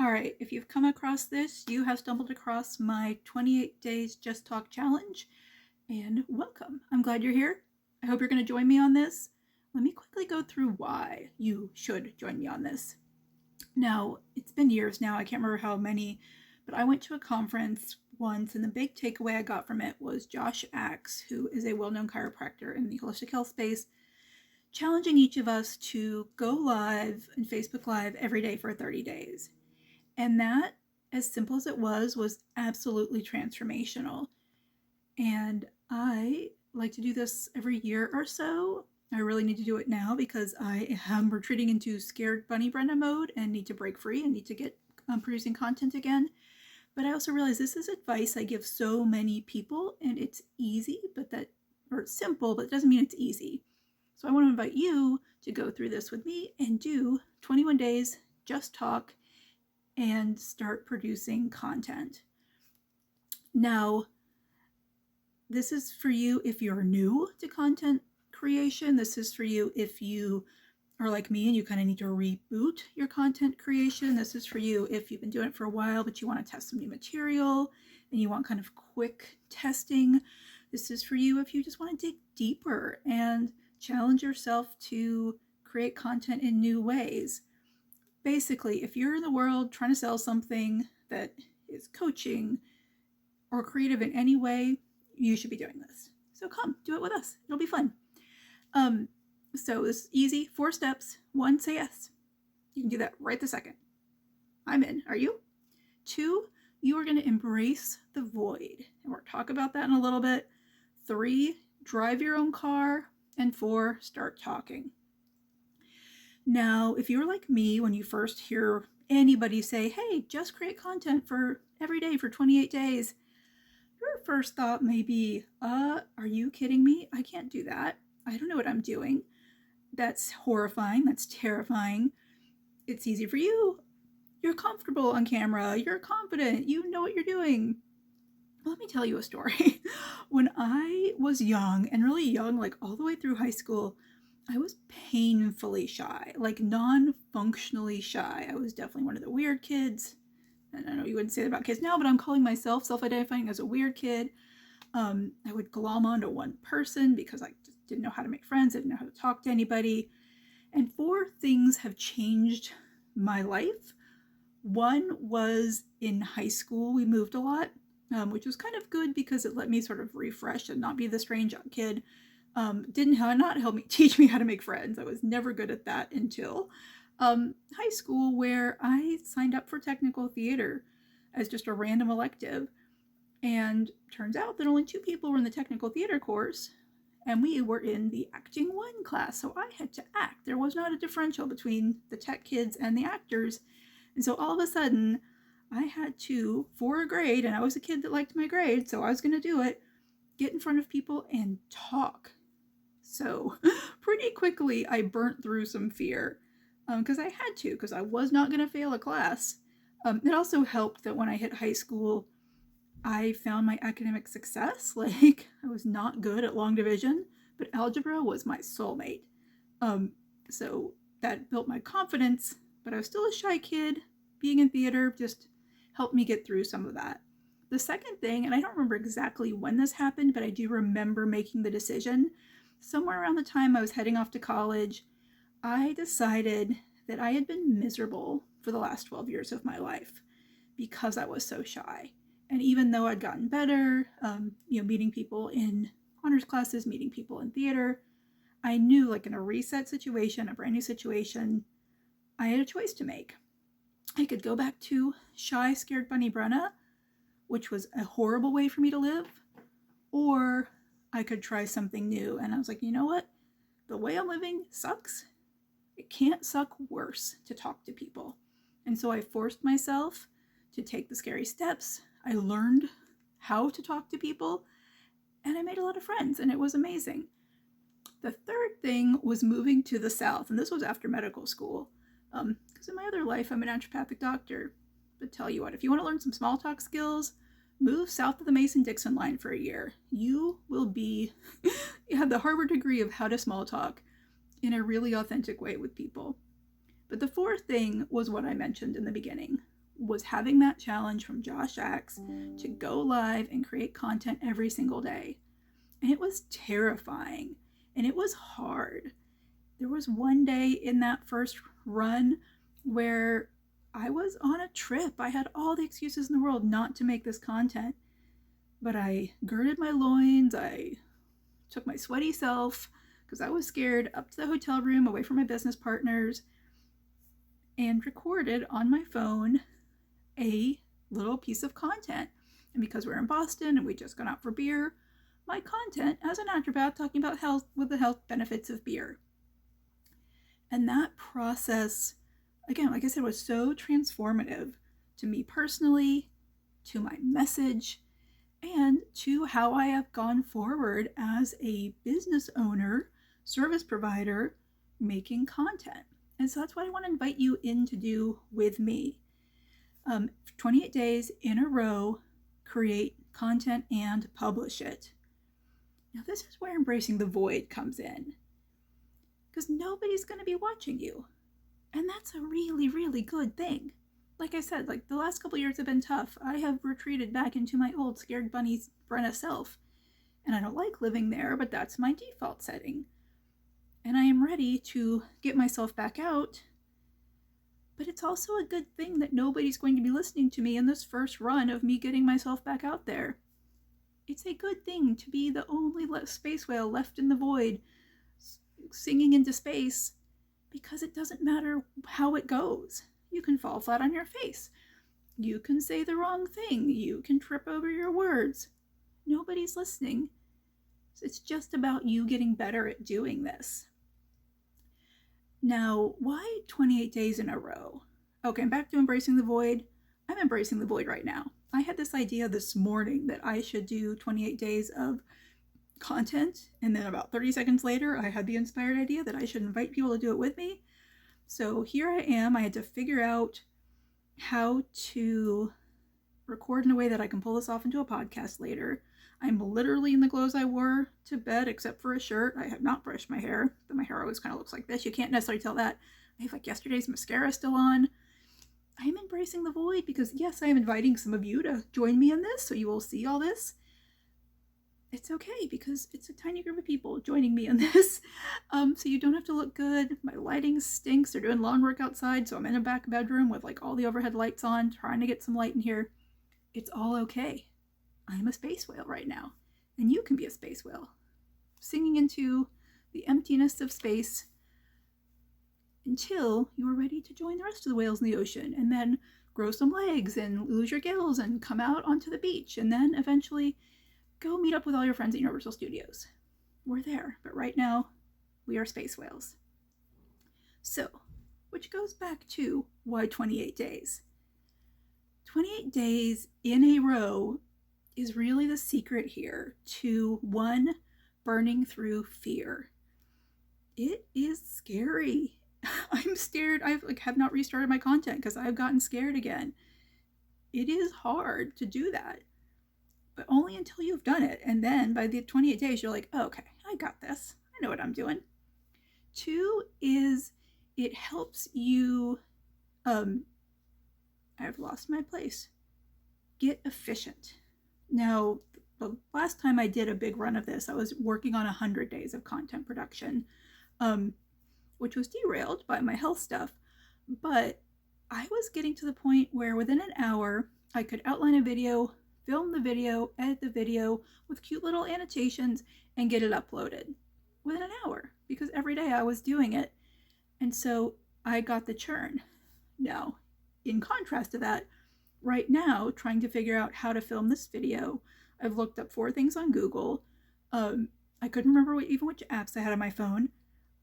All right, if you've come across this, you have stumbled across my 28 Days Just Talk Challenge, and welcome. I'm glad you're here. I hope you're going to join me on this. Let me quickly go through why you should join me on this. Now, it's been years now, I can't remember how many, but I went to a conference once, and the big takeaway I got from it was Josh Axe, who is a well known chiropractor in the holistic health space, challenging each of us to go live and Facebook Live every day for 30 days. And that, as simple as it was absolutely transformational. And I like to do this every year or so. I really need to do it now because I am retreating into scared bunny Brenda mode and need to break free and need to get producing content again. But I also realize this is advice I give so many people, and it's easy, or it's simple, but it doesn't mean it's easy. So I want to invite you to go through this with me and do 21 days, just talk, and start producing content. Now, this is for you if you're new to content creation. This is for you if you are like me and you kind of need to reboot your content creation. This is for you if you've been doing it for a while, but you want to test some new material and you want kind of quick testing. This is for you if you just want to dig deeper and challenge yourself to create content in new ways. Basically, if you're in the world trying to sell something that is coaching or creative in any way, you should be doing this. So come, do it with us. It'll be fun. So this is easy. 4 steps. 1, say yes. You can do that right this second. I'm in. Are you? 2, you are going to embrace the void. And we'll talk about that in a little bit. 3, drive your own car. And 4, start talking. Now, if you're like me, when you first hear anybody say, hey, just create content for every day for 28 days, your first thought may be, are you kidding me? I can't do that. I don't know what I'm doing. That's horrifying. That's terrifying. It's easy for you. You're comfortable on camera. You're confident. You know what you're doing. Let me tell you a story. When I was young, and really young, like all the way through high school, I was painfully shy, like non-functionally shy. I was definitely one of the weird kids. And I know you wouldn't say that about kids now, but I'm calling myself self-identifying as a weird kid. I would glom onto one person because I just didn't know how to make friends. I didn't know how to talk to anybody. And 4 things have changed my life. One was in high school, we moved a lot, which was kind of good because it let me sort of refresh and not be the strange kid. Didn't not help me teach me how to make friends. I was never good at that until high school, where I signed up for technical theater as just a random elective. And turns out that only 2 people were in the technical theater course, and we were in the acting 1 class. So I had to act. There was not a differential between the tech kids and the actors. And so all of a sudden, I had to, for a grade, and I was a kid that liked my grade, so I was going to do it, get in front of people and talk. So pretty quickly, I burnt through some fear because I had to, because I was not going to fail a class. It also helped that when I hit high school, I found my academic success. Like, I was not good at long division, but algebra was my soulmate. So that built my confidence, but I was still a shy kid. Being in theater just helped me get through some of that. The second thing, and I don't remember exactly when this happened, but I do remember making the decision. Somewhere around the time I was heading off to college, I decided that I had been miserable for the last 12 years of my life because I was so shy. And even though I'd gotten better, meeting people in honors classes, meeting people in theater, I knew, like, in a reset situation, a brand new situation, I had a choice to make. I could go back to shy, scared bunny Brenna, which was a horrible way for me to live, or I could try something new. And I was like, you know what? The way I'm living sucks. It can't suck worse to talk to people. And so I forced myself to take the scary steps. I learned how to talk to people, and I made a lot of friends, and it was amazing. The third thing was moving to the South, and this was after medical school. Because in my other life, I'm a naturopathic doctor. But tell you what, if you want to learn some small talk skills, move south of the Mason-Dixon line for a year. You will you have the Harvard degree of how to small talk in a really authentic way with people. But the fourth thing was what I mentioned in the beginning, was having that challenge from Josh Axe to go live and create content every single day. And it was terrifying and it was hard. There was one day in that first run where I was on a trip. I had all the excuses in the world not to make this content, but I girded my loins. I took my sweaty self, because I was scared, up to the hotel room away from my business partners and recorded on my phone a little piece of content. And because we're in Boston and we just gone out for beer, my content as a naturopath talking about health with the health benefits of beer. And that process, again, like I said, was so transformative to me personally, to my message, and to how I have gone forward as a business owner, service provider, making content. And so that's what I want to invite you in to do with me. 28 days in a row, create content and publish it. Now, this is where embracing the void comes in, because nobody's going to be watching you. And that's a really, really good thing. Like I said, like the last couple years have been tough. I have retreated back into my old scared bunny Brenna self. And I don't like living there, but that's my default setting. And I am ready to get myself back out. But it's also a good thing that nobody's going to be listening to me in this first run of me getting myself back out there. It's a good thing to be the only space whale left in the void, singing into space, because it doesn't matter how it goes. You can fall flat on your face. You can say the wrong thing. You can trip over your words. Nobody's listening. It's just about you getting better at doing this. Now, why 28 days in a row? Okay, I'm back to embracing the void. I'm embracing the void right now. I had this idea this morning that I should do 28 days of content, and then about 30 seconds later, I had the inspired idea that I should invite people to do it with me. So here I am. I had to figure out how to record in a way that I can pull this off into a podcast later. I'm literally in the clothes I wore to bed, except for a shirt. I have not brushed my hair. My hair always kind of looks like this. You can't necessarily tell that. I have like yesterday's mascara still on. I'm embracing the void because, yes, I am inviting some of you to join me in this, so you will see all this. It's okay because it's a tiny group of people joining me in this. So you don't have to look good. My lighting stinks. They're doing lawn work outside, so I'm in a back bedroom with like all the overhead lights on, trying to get some light in here. It's all okay. I'm a space whale right now, and you can be a space whale, singing into the emptiness of space until you are ready to join the rest of the whales in the ocean, and then grow some legs and lose your gills and come out onto the beach, and then eventually go meet up with all your friends at Universal Studios. We're there, but right now we are space whales. So, which goes back to why 28 days. 28 days in a row is really the secret here to, one, burning through fear. It is scary. I'm scared. I have not restarted my content because I've gotten scared again. It is hard to do that, but only until you've done it. And then by the 28 days, you're like, oh, okay, I got this. I know what I'm doing. Two is it helps you, I've lost my place, get efficient. Now, the last time I did a big run of this, I was working on 100 days of content production, which was derailed by my health stuff. But I was getting to the point where within an hour, I could outline a video, film the video, edit the video with cute little annotations, and get it uploaded within an hour because every day I was doing it. And so I got the churn. Now, in contrast to that, right now, trying to figure out how to film this video, I've looked up 4 things on Google. I couldn't remember which apps I had on my phone.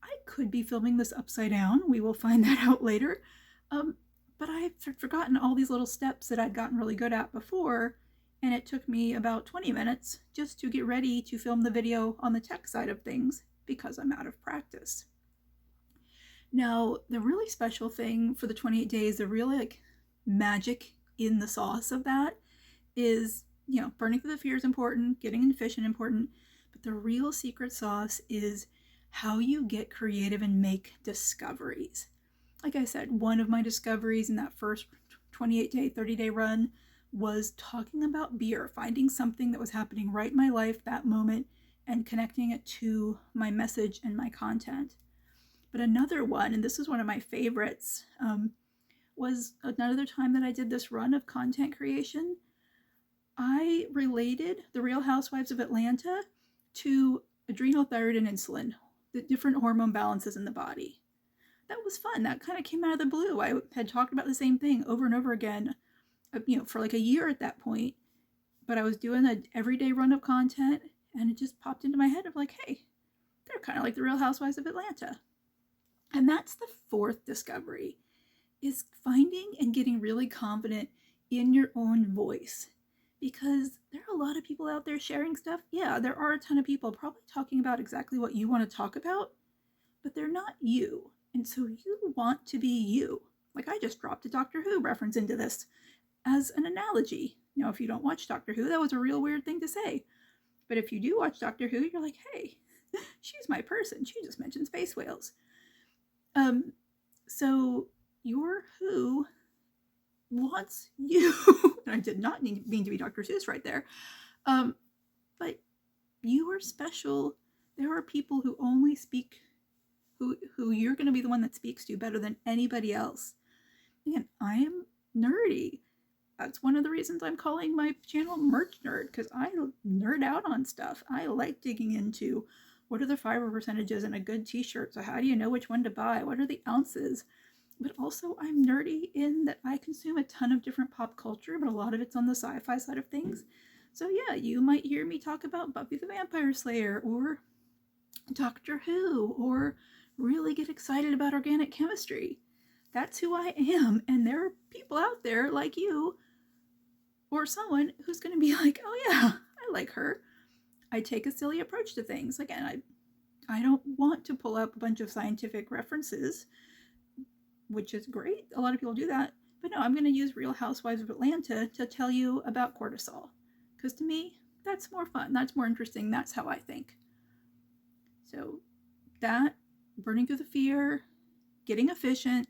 I could be filming this upside down. We will find that out later. But I've forgotten all these little steps that I'd gotten really good at before, and it took me about 20 minutes just to get ready to film the video on the tech side of things because I'm out of practice. Now, the really special thing for the 28 days, the really magic in the sauce of that is, burning through the fear is important, getting efficient important, but the real secret sauce is how you get creative and make discoveries. Like I said, one of my discoveries in that first 28-day, 30-day run was talking about beer, finding something that was happening right in my life that moment and connecting it to my message and my content. But another one, and this is one of my favorites, was another time that I did this run of content creation. I related the Real Housewives of Atlanta to adrenal, thyroid, and insulin, the different hormone balances in the body. That was fun. That kind of came out of the blue. I had talked about the same thing over and over again, for like a year at that point. But I was doing an everyday run of content, and it just popped into my head of like, hey, they're kind of like the Real Housewives of Atlanta. And that's the fourth discovery, is finding and getting really confident in your own voice. Because there are a lot of people out there sharing stuff. Yeah, there are a ton of people probably talking about exactly what you want to talk about, but they're not you. And so you want to be you. Like I just dropped a Doctor Who reference into this as an analogy. Now, if you don't watch Doctor Who, that was a real weird thing to say. But if you do watch Doctor Who, you're like, hey, she's my person. She just mentioned space whales. So your who wants you. And I did not mean to be Dr. Seuss right there. But you are special. There are people who only speak, who you're going to be the one that speaks to better than anybody else. Again, I am nerdy. That's one of the reasons I'm calling my channel Merch Nerd, because I nerd out on stuff. I like digging into what are the fiber percentages in a good t-shirt. So how do you know which one to buy? What are the ounces? But also I'm nerdy in that I consume a ton of different pop culture, but a lot of it's on the sci-fi side of things. So yeah, you might hear me talk about Buffy the Vampire Slayer or Doctor Who, or really get excited about organic chemistry. That's who I am. And there are people out there like you or someone who's going to be like, oh yeah, I like her. I take a silly approach to things. Again, I don't want to pull up a bunch of scientific references, which is great. A lot of people do that. But no, I'm going to use Real Housewives of Atlanta to tell you about cortisol. Because to me, that's more fun. That's more interesting. That's how I think. So that, burning through the fear, getting efficient,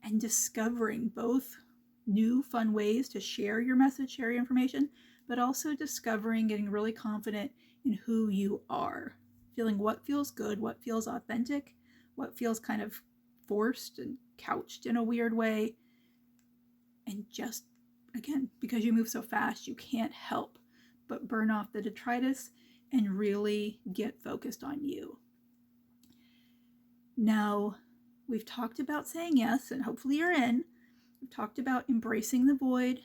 and discovering both new fun ways to share your message, share your information, but also discovering, getting really confident in who you are. Feeling what feels good, what feels authentic, what feels kind of forced and couched in a weird way. And just, again, because you move so fast, you can't help but burn off the detritus and really get focused on you. Now, we've talked about saying yes, and hopefully you're in. We've talked about embracing the void.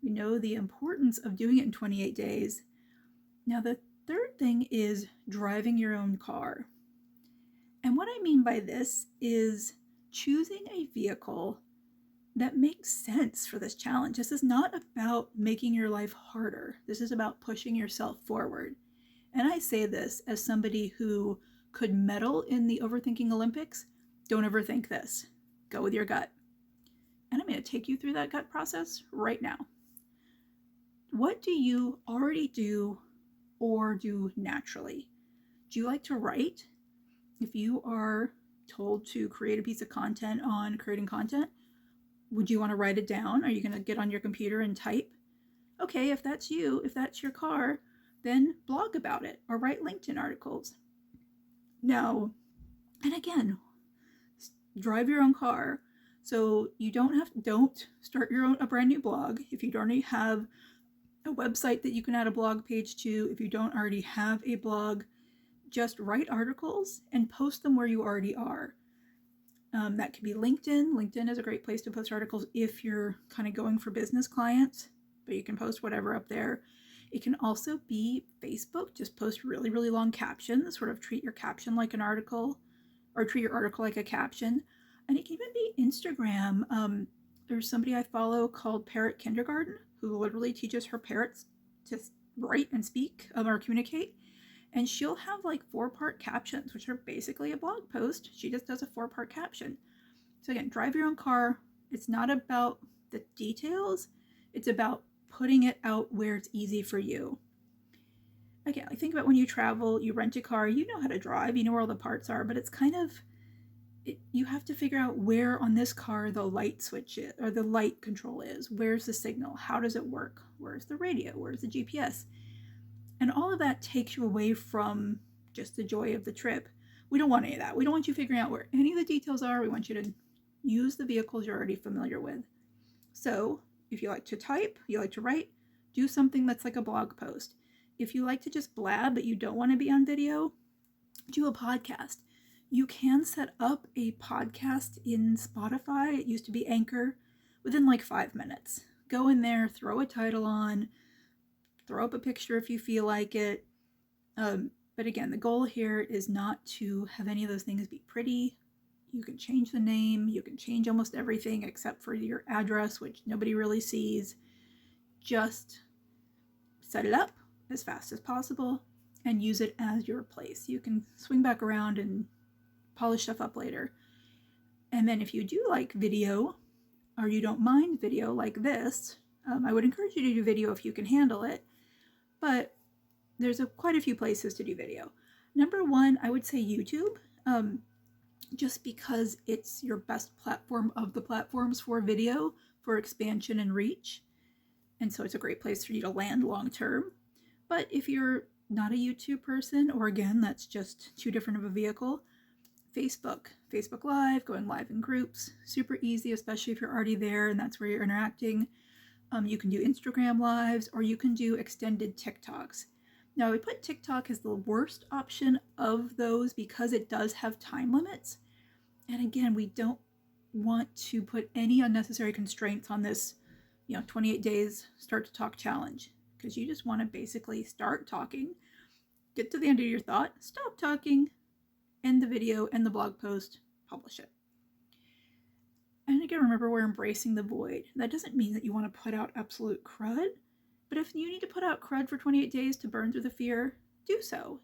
We know the importance of doing it in 28 days. Now, the third thing is driving your own car. And what I mean by this is choosing a vehicle that makes sense for this challenge. This is not about making your life harder. This is about pushing yourself forward. And I say this as somebody who could medal in the overthinking Olympics. Don't overthink this. Go with your gut. And I'm going to take you through that gut process right now. What do you already do or do naturally? Do you like to write? If you are told to create a piece of content on creating content, would you want to write it down? Are you going to get on your computer and type? Okay, if that's you, if that's your car, then blog about it or write LinkedIn articles. Now, and again, drive your own car. So you don't start a brand new blog. If you don't already have a website that you can add a blog page to, if you don't already have a blog, just write articles and post them where you already are. That could be LinkedIn. LinkedIn is a great place to post articles if you're kind of going for business clients, but you can post whatever up there. It can also be Facebook. Just post really, really long captions, sort of treat your caption like an article, or treat your article like a caption. And it can even be Instagram. There's somebody I follow called Parrot Kindergarten who literally teaches her parrots to write and speak or communicate. And she'll have like 4-part captions, which are basically a blog post. She just does a 4-part caption. So again, drive your own car. It's not about the details. It's about putting it out where it's easy for you. Again, like think about when you travel, you rent a car, you know how to drive, you know where all the parts are, but it's kind of you have to figure out where on this car the light switch is, or the light control is. Where's the signal? How does it work? Where's the radio? Where's the GPS? And all of that takes you away from just the joy of the trip. We don't want any of that. We don't want you figuring out where any of the details are. We want you to use the vehicles you're already familiar with. So if you like to type, you like to write, do something that's like a blog post. If you like to just blab but you don't want to be on video, do a podcast. You can set up a podcast in Spotify. It used to be Anchor, within like 5 minutes. Go in there, throw a title on, throw up a picture if you feel like it. But again, the goal here is not to have any of those things be pretty. You can change the name. You can change almost everything except for your address, which nobody really sees. Just set it up as fast as possible and use it as your place. You can swing back around and polish stuff up later. And then if you do like video, or you don't mind video like this, I would encourage you to do video if you can handle it. But there's quite a few places to do video. Number one, I would say YouTube, just because it's your best platform of the platforms for video, for expansion and reach. And so it's a great place for you to land long term. But if you're not a YouTube person, or again, that's just too different of a vehicle, Facebook Live, going live in groups, super easy, especially if you're already there and that's where you're interacting. You can do Instagram lives, or you can do extended TikToks. Now, I would put TikTok as the worst option of those because it does have time limits. And again, we don't want to put any unnecessary constraints on this, 28 days start to talk challenge, because you just want to basically start talking, get to the end of your thought, stop talking, end the video, end the blog post, publish it. And again, remember, we're embracing the void. That doesn't mean that you want to put out absolute crud, but if you need to put out crud for 28 days to burn through the fear, do so.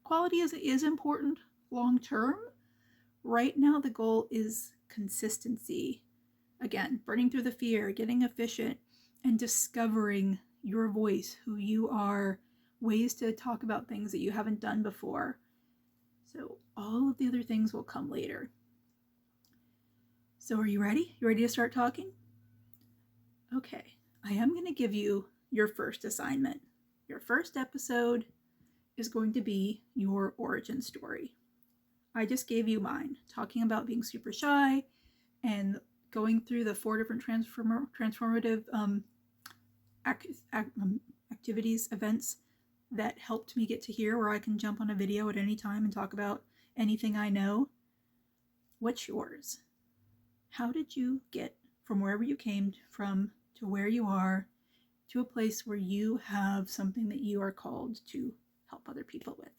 Quality is important long term. Right now, the goal is consistency. Again, burning through the fear, getting efficient, and discovering your voice, who you are, ways to talk about things that you haven't done before. So all of the other things will come later. So are you ready? You ready to start talking? Okay, I am going to give you your first assignment. Your first episode is going to be your origin story. I just gave you mine, talking about being super shy and going through the 4 different transformative activities, events that helped me get to here, where I can jump on a video at any time and talk about anything I know. What's yours? How did you get from wherever you came from to where you are, to a place where you have something that you are called to help other people with?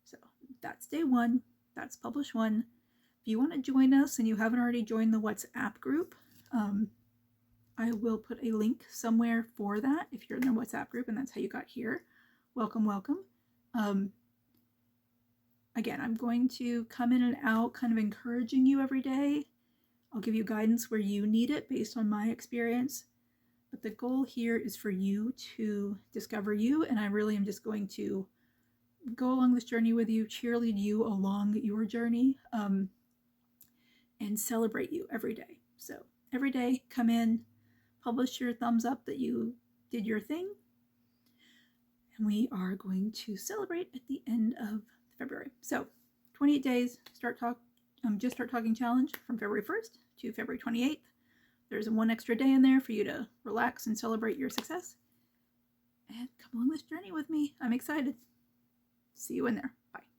So that's day 1. That's publish 1. If you want to join us and you haven't already joined the WhatsApp group, I will put a link somewhere for that if you're in the WhatsApp group and that's how you got here. Welcome, welcome. Again, I'm going to come in and out, kind of encouraging you every day. I'll give you guidance where you need it based on my experience. But the goal here is for you to discover you, and I really am just going to go along this journey with you, cheerlead you along your journey, and celebrate you every day. So every day, come in, publish your thumbs up that you did your thing, and we are going to celebrate at the end of February. So 28 days, Just Start Talking Challenge from February 1st to February 28th. There's 1 extra day in there for you to relax and celebrate your success. And come along this journey with me. I'm excited. See you in there. Bye.